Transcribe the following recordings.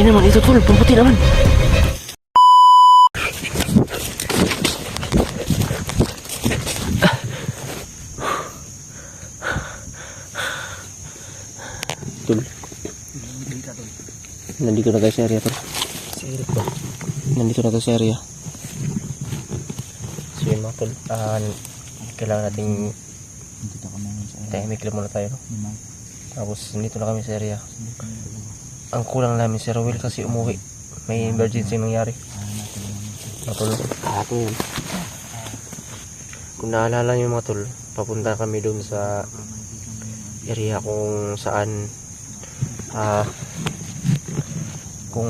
naman ito tol, pamputi naman. Tol. Nandito na tayo sa area tol. Nandito na tayo sa area. So yun mga tol, kailangan nating tahimik lang muna tayo, no? Tapos nandito na kami sa area. Ang kulang namin si Rowel kasi umuwi. May emergency nangyari. Mga tol, kung naalala nyo mga tol, papunta kami doon sa area kung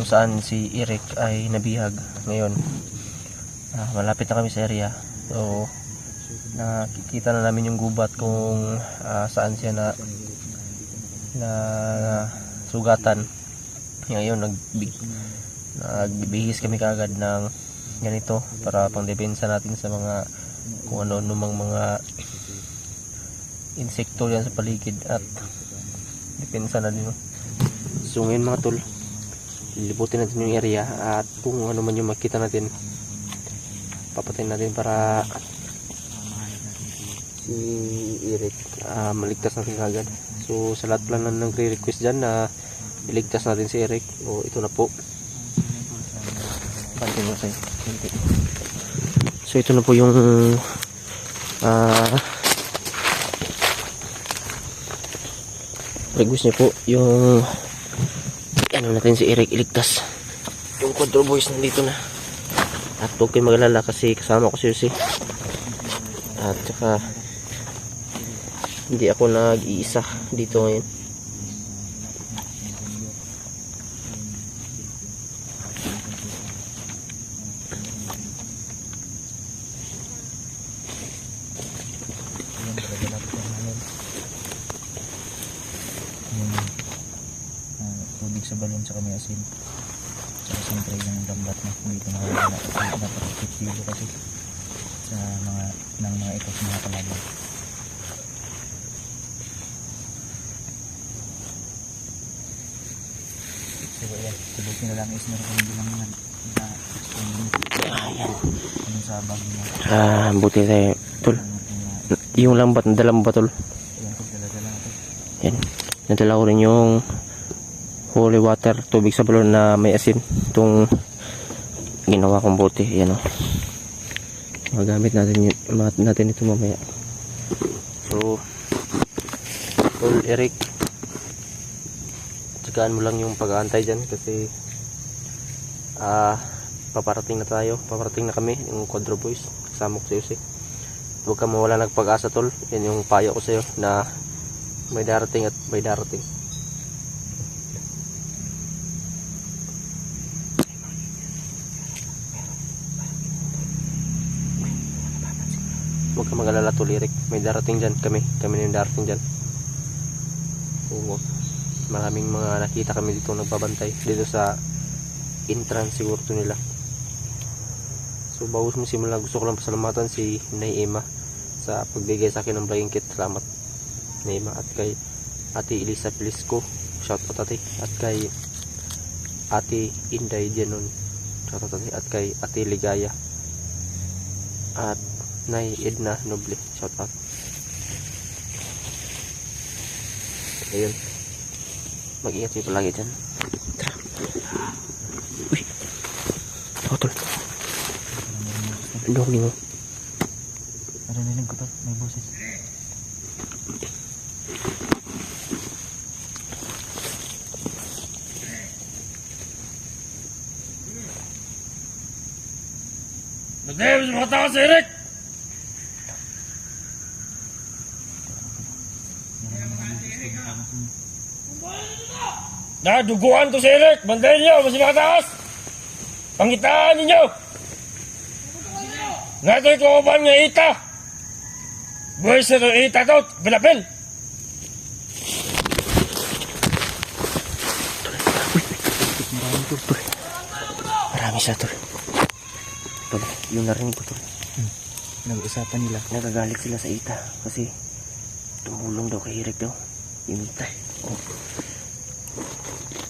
saan si Eric ay nabihag ngayon. Malapit na kami sa area. So nakikita na namin yung gubat kung saan siya na sugatan. Ngayon nagbihis kami kaagad ng ganito para pangdepensa natin sa mga kung ano mang mga insekto yan sa paligid at depensa na din. So ngayon mga tol, lilibutin natin yung area at kung ano man yung makita natin papatayin natin para si Eric maligtas natin agad. So sa lahat pala na nagre-request dyan na iligtas natin si Eric, o ito na po. So ito na po yung request niya po, yung ano natin si Eric iligtas. Yung Quadro Boys nandito na. At huwag kayo magalala kasi kasama ko si Jose. At saka hindi ako nag-iisa dito ngayon. Tubig sa balon sa kami asin. Saka siyempre yung lambat na dito nakawala kasi dapat epektibo kasi sa mga ikot mga kalaban. So yan, subukin na lang is meron kami bilang na anong sa bag niya. Buti tayo tol. Yung lambat, nadala mo ba tol? Yan, nadala ko rin yung holy water, tubig sa balon na may asin. Itong ginawa kong bote, yan o. Magamit natin ito mamaya. So tol Eric, tsagaan mo lang yung pag-aantay dyan kasi paparating na kami, yung Quadro Boys kasama ko sa Jose. Huwag ka mawala ng pag-asa tol, yan yung payo ko sa'yo na may darating at may darating. Huwag ka mag-alala tol Eric, may darating dyan, kami na yung darating dyan. Oo, maraming mga nakita kami dito nagbabantay dito sa entrance siguro to nila. So bago simula, gusto ko lang pasalamatan si Nay Emma sa pagbigay sa akin ng blanket. Salamat Nay Emma, at kay Ate Elisa Pelisco, shout out ate, at kay Ate Inday Dianon, shout out ate, at kay Ate Ligaya, at Nay Edna Noble, shout out. Ayun, mag-ingat kayo palagi dyan. Tara. Uy, tol, dogi mo. Narinig ko to, may boses. Nagdayos mga tao sa Eric! Duguan to si Eric! Bandayin niyo! Mas mga taas! Pangitaan ninyo! Nga ito'y kauban nga ita! Buhay sa ita to! Bilapil! Marami siya tol. Tol, yung narinig ko tol. Nag-usapan nila. Nagagalit sila sa ita kasi tumulong daw kay Eric daw. Yung ita. Oh.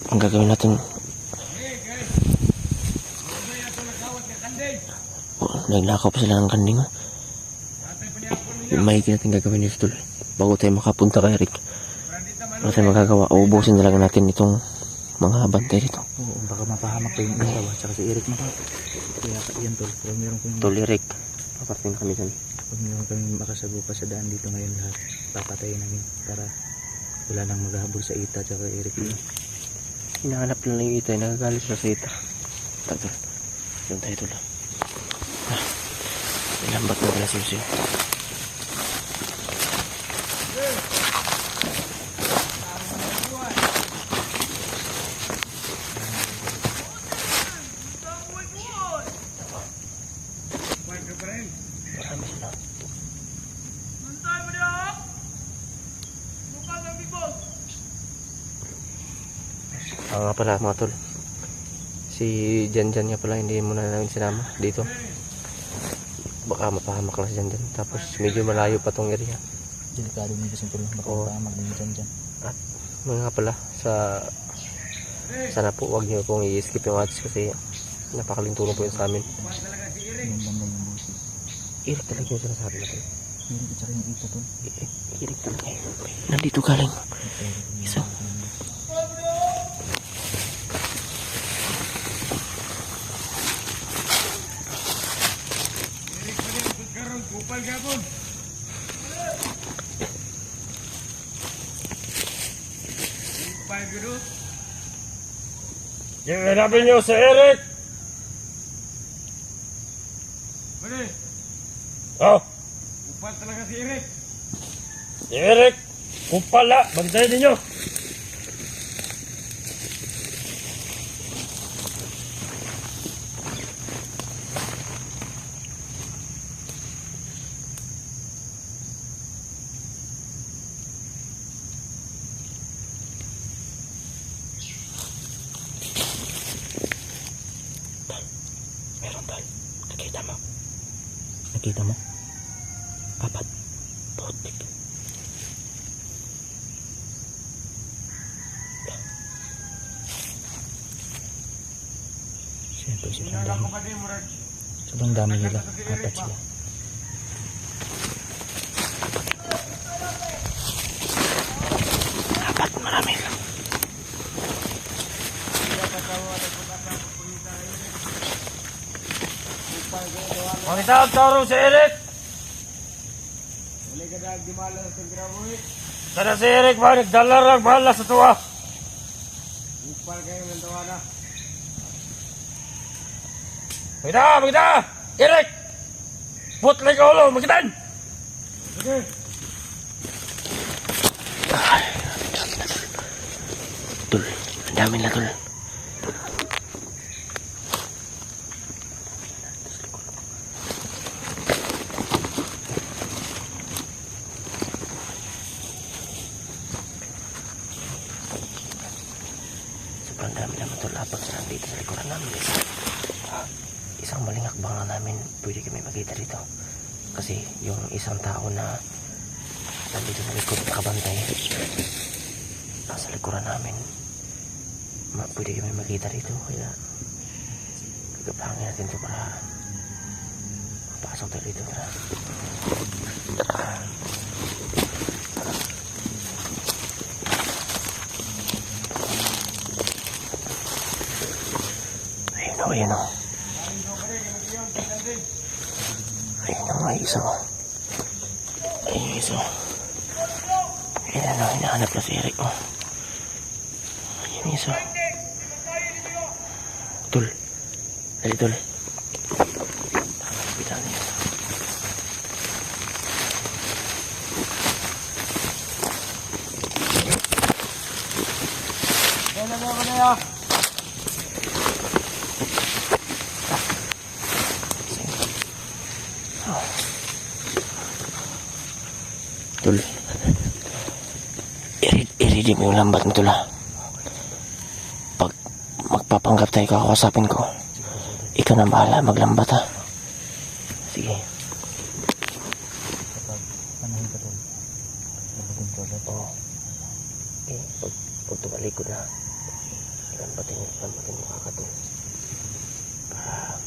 Ang gagawin natin, naglakaw pa sila ng kanding. Oh. Yung maigi natin gagawin dito tol. Bago tayo makapunta kay Eric. Wala tayo magagawa. Uubusin talaga natin itong mga bantay dito. Oo, baka mapahamak pa yung ilaw at saka si Eric maka. Kaya yan tol, pero meron kong Tol Eric. Paparating na kami dyan. pag meron kami makasago pa sa daan dito ngayon lahat, papatayin namin para wala nang maghahabol sa Ita at saka Eric. Hinahanap lang yung ita. Nagagalit sila sa ita. Tagal. Doon tayo tol. Ilambat na pala siyo. Marami sila. Nga pala mga tol. Si Jan nga pala hindi muna namin sinama dito. Baka mapahamak lang si Jan. Tapos medyo malayo pa tong area. Delikado nyo kasi tol, baka Oo. mapahamak din dyan. At mga pala sana po wag niyo pong i-skip yung ads kasi napakaling tulong po yun sa amin. Yung banda yung boses. Irik talaga yung sinasabi natin. Eric at saka yung Ita tol. Irik talaga yun. Nandito galing. Isa. Kupal gapon. Kupal gitu. Yang hanapin niyo si Eric. Mana? Oh. Kupal talaga si Eric. Si Eric. Kupal lah. Bantayan ninyo. Meron tol. Nakita mo. Nakita mo? Apat. Putik. Siyempre, sobrang dami nila. Apat sila. Apat. Marami. Mangitab taro si Eric. Sana si Eric ba nagdala lang bahala sa tuwa. Upal kayo ng tuwa na. Magita! Eric! Putli ka ulo, magitan! Okay. Tol. Ang dami na tol. Sobrang dami naman tol. Habang sila dito sa likuran namin. Isang maling hakbang lang namin pwede kami makita dito. Kasi yung isang tao na nandito sa likod nakabantay nasa likuran namin. Pwede kami makita dito. Kaya gagapangin natin ito para mapasok tayo dito. Tara. Ayun o, ayun o. Ayun o, may isa o. Ayun yung isa o. Ayun o, hinahanap na si Eric o. Ayun yung isa o. Tol. Dali tol. Hospital niya. Tol. I-ready mo yung lambat mo tol ha. Pag magpapanggap tayo kakasapin ko, ikaw na bahala maglambat ha. Sige. Kapag panahon ka tol, labatin ko agad. Oo. Eh, pag tumalikod na, lambatin mo kakatol. Para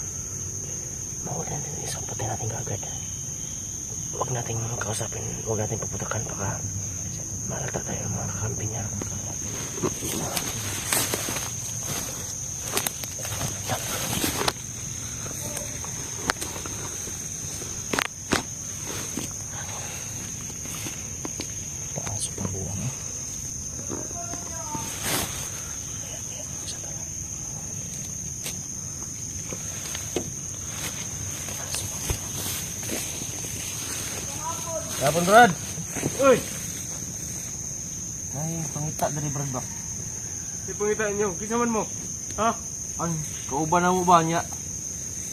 mahuli natin yung isa. patay natin kaagad. Huwag nating kausapin, huwag nating paputakan, baka malata tayo ng mga kakampi niya. Paasok ang buwang eh. Ayan, isa talaga. Yapon, Brad. Uy! Ay, pangita dari Brad ba? Di pangitaan nyo. Kisaman mo. Ha? An, kauban na mo ba niya?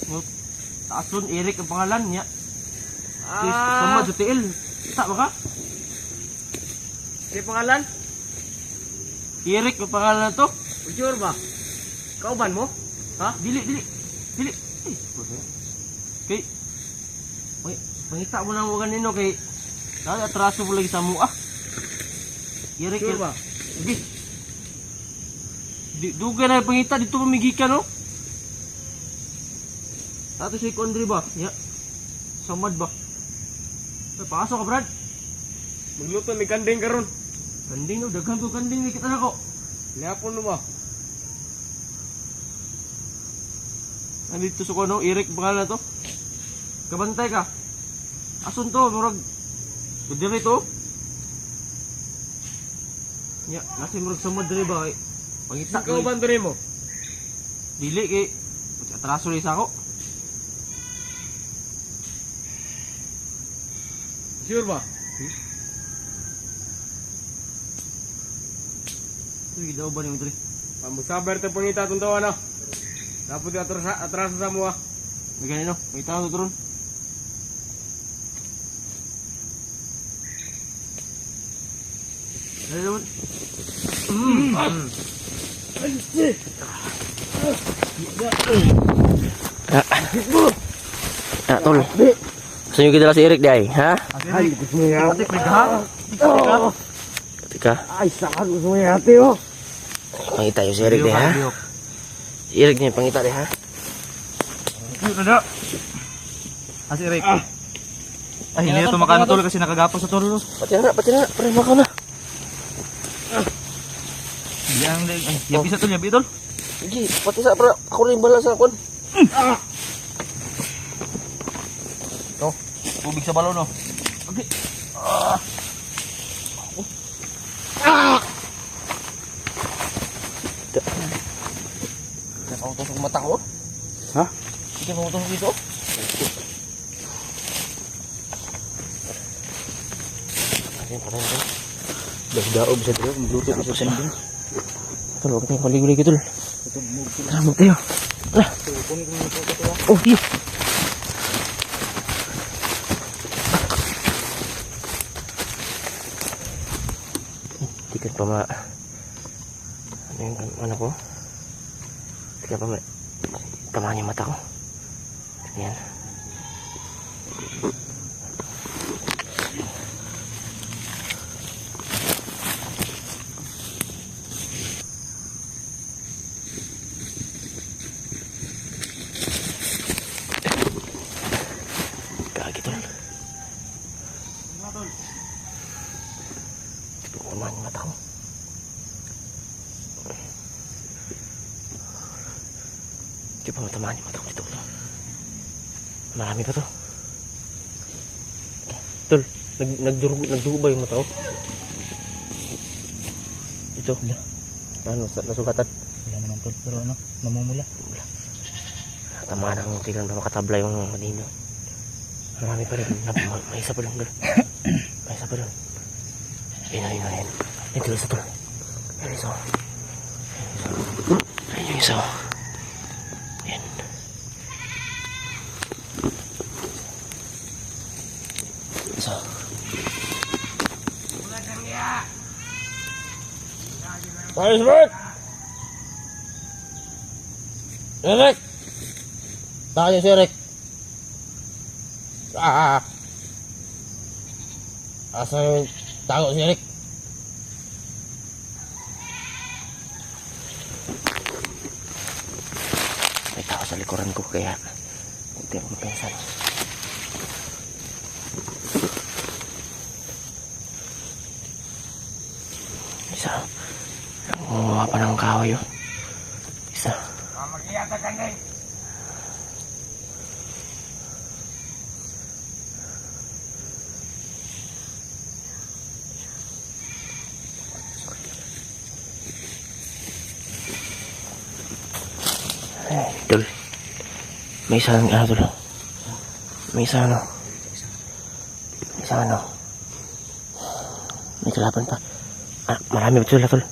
No, Taason, Eric ang pangalan niya. Sama sa tiil. Kita ba ka? Di pangalan? Eric ang pangalan na to. Sure ba? Kauban mo? Ha? Dili. Kay, pangita mo na mo kanino kay atraso mo lagi sa mua. Eric, Sure ba? Sige. Duga na yung pangita dito pamigikan no? Tato si Kondri ba? Ya. Samad ba? Pasok ka Brad. Magluto may kanding karon. Kanding no, daghan ko kanding ni kita na ko. Yapon mo ba? Nandito sa kono, Eric pangalan na to. Kabantay ka. Asun to, murag. Dili to. Ya, nasi murag samad diri ba kay. Pangita Ikaw ba rin mo? Dili kay atraso rin sa ako. Sure ba? Sige daw ba ni diri? Pamusaber te pangita itong tawa na. Dapat atraso sa mo ah. May ganito, may tao turon. Dali naman. Tol. Gusto nyo kita si Eric di ay, ha? Ay, gusto mo yung ate, Tika. Ay, saan gusto mo yung ate, oh. Pangita yung si Eric di, ha? Si Eric niya, pangita di, ha? Asi Eric. Ay, hindi na tumakan na tol kasi nakagapos sa tol. Pati na, pare mo ka na. Yabi sa tol, yabi tol. Sige, pati sa, para ako rin bala sa akon. To, tubig sa balon, no? Okay. Nakautos ang mata ko. Ha? Sige, nakautos dito. Patay na. Daog sa dito, magluto sa sanding. Tol, huwag tayong kaligulay tol. Tara, tayo. Tara. Oh, iyo. Tikat pa ma. Ano yung ano ko? Tikat pa ma. Tamaan yung mata ko. Yan. Kagi tol. Tamaan yung mata ko. Di pa matamaan yung mata ko dito. Marami pa to. Tol, nagdugo ba yung mata ko? Ito. Ano, nasugatan. Wala naman tol, pero ano, namumula. Tamaan ang tilan pa makatabla yung kanino. Marami pa rin. May isa pa rin. May isa pa rin. Ayun. Ito isa tol. Ayun isa. Ayun yung isa. Ayan. Isa. Ayos, Bert! Eric! Tayo si Eric. Asa yung tago si Eric? May tao sa likuran ko kaya hindi ako mapinsal. Isa. Gumawa pa ng kahoy, oh. Isa. Mag-iyata ka na. Tol. May isa ano, tol. May isa ano. May isa ano. May kalaban pa. Ah, marami ba sila, tol?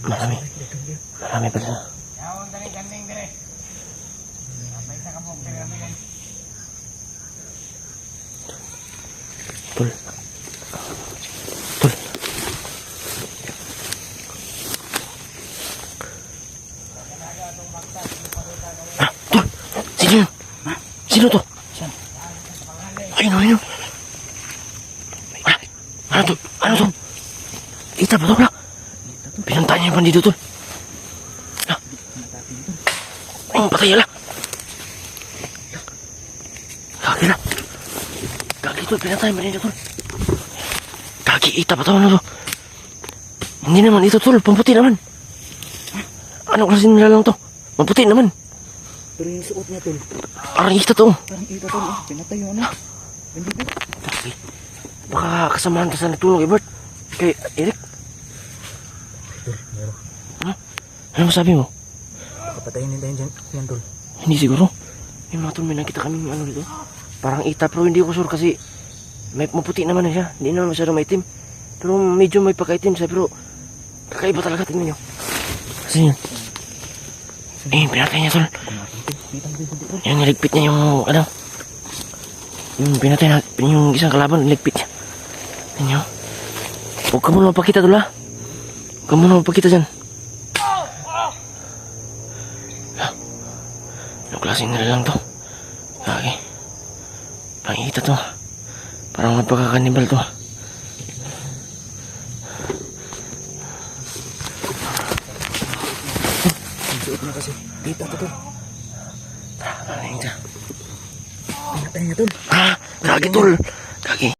Marami. Marami pa sila. Yawon dali kanding dire. Apa isa ka mong pinagalan? Tol. Tol. Ah, tol. Sino yun? Sino to? Ayun, ayun. Ah, ano to? Ano to? Ita ba to, bla? Pinuntahan niya yung bandido, tol. Ah. Ay, patay ala. Kaki na. Kaki, tol. Pinuntahan yung bandido, tol. Kaki, ita ba to? Ano to? Hindi naman ito, tol. Pamputi naman. Ano klase nila lang to? Maputi naman. Pero yung suot niya, tol. Parang ita to. Parang ito, tol. Oh. Pinatay yung ano. Bandito. Kaki. Baka kasamahan ka sa nagtulong, Ebert. Kay Eric. Ha? Ano masabi mo? Kapatayin din tayo dyan. Yan, tol. Hindi siguro. May mga tol, may nakita kami ano dito. Parang ita, pero hindi ko sure kasi may maputi naman na siya. Hindi naman masyado maitim. Pero medyo may pagkaitim siya, pero kakaiba talaga, tingnan nyo. Kasi yun. Eh, pinatay niya, tol. Yan, niligpit niya yung, ano. Yung pinatay na, yung isang kalaban, niligpit niya. Tingnan nyo. Huwag ka muna mapakita, tol, ha. Huwag ka muna mapakita dyan. Anong klaseng nila lang to? Kaki. Pangita to. Parang magpakakanibal to. Yung suot niya kasi. Kita to, tol. Ano yun siya? Pinatay niya, tol. Ha? Kaki, tol. Kaki.